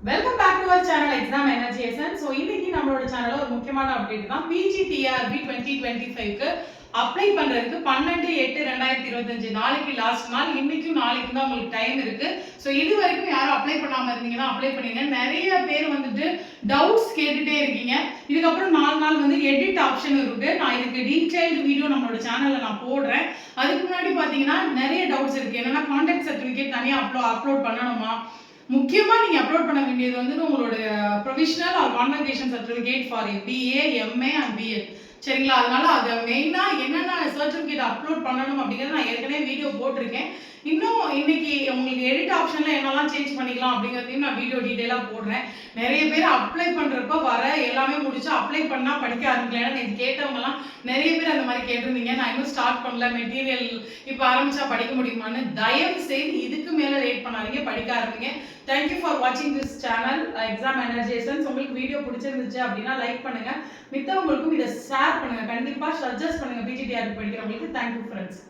Welcome back to our channel exam energisation. So இன்னைக்கு நம்மளோட சேனல்ல ஒரு முக்கியமான அப்டேட் தான். பிஜிடிஆர்பி 2025க்கு அப்ளை பண்றதுக்கு 12/8/2025 நாளைக்கு லாஸ்ட் நாள். இன்னைக்கும் நாளைக்கு தான் உங்களுக்கு டைம் இருக்கு. ஸோ இது வரைக்கும் யாரும் அப்ளை பண்ணாம இருந்தீங்கன்னா அப்ளை பண்ணுங்க. நிறைய பேர் வந்துட்டு டவுட்ஸ் கேட்டுட்டே இருக்கீங்க. இதுக்கப்புறம் 4 நாள் வந்து எடிட் ஆப்ஷன் இருக்கு. நான் இதுக்கு டீடைல்டு வீடியோ நம்மளோட சேனல்ல நான் போடுறேன். அதுக்கு முன்னாடி பாத்தீங்கன்னா நிறைய டவுட்ஸ் இருக்கு. என்னன்னா கான்டாக்ட் சர்டிபிகேட் தனியா அப்லோட் பண்ணணுமா? முக்கியமா நீங்க அப்லோட் பண்ண வேண்டியது வந்து உங்களோட provisional or convocation certificate for BA, MA and BEd. சரிங்களா? அதனால அது மெயினா என்னென்ன சர்டிபிகேட் அப்லோட் பண்ணணும் அப்படிங்கறத நான் ஏற்கனவே வீடியோ போட்டிருக்கேன். இன்னும் இன்னைக்கு உங்களுக்கு எடிட் ஆப்ஷன்ல என்னெல்லாம் சேஞ்ச் பண்ணிக்கலாம் அப்படிங்கறதையும் நான் வீடியோ டீடைலா போடுறேன். நிறைய பேர் அப்ளை பண்றப்ப வர எல்லாமே முடிச்சு அப்ளை பண்ணா படிக்க ஆரம்பிக்கலாம். நீங்க கேட்டவங்க எல்லாம் நிறைய பேர் அந்த மாதிரி கேட்டிருந்தீங்க. நான் இன்னும் ஸ்டார்ட் பண்ணல, மெட்டீரியல் இப்ப ஆரம்பிச்சா படிக்க முடியுமான்னு. தயவு செய்து இதுக்கு மேல லேட் பண்ணாதீங்க, படிக்க ஆரம்பிங்க. தேங்க்யூ ஃபார் வாட்சிங் திஸ் சேனல் எக்ஸாம் எனர்ஜியேஷன்ஸ். உங்களுக்கு வீடியோ பிடிச்சிருந்துச்சு அப்படின்னா லைக் பண்ணுங்க, மித்தவங்களுக்கும் இதை ஷேர் பண்ணுங்க, கண்டிப்பா சஜஸ்ட் பண்ணுங்க பிஜிடிஆர்பி படிக்கிறவங்களுக்கு. Thank you friends.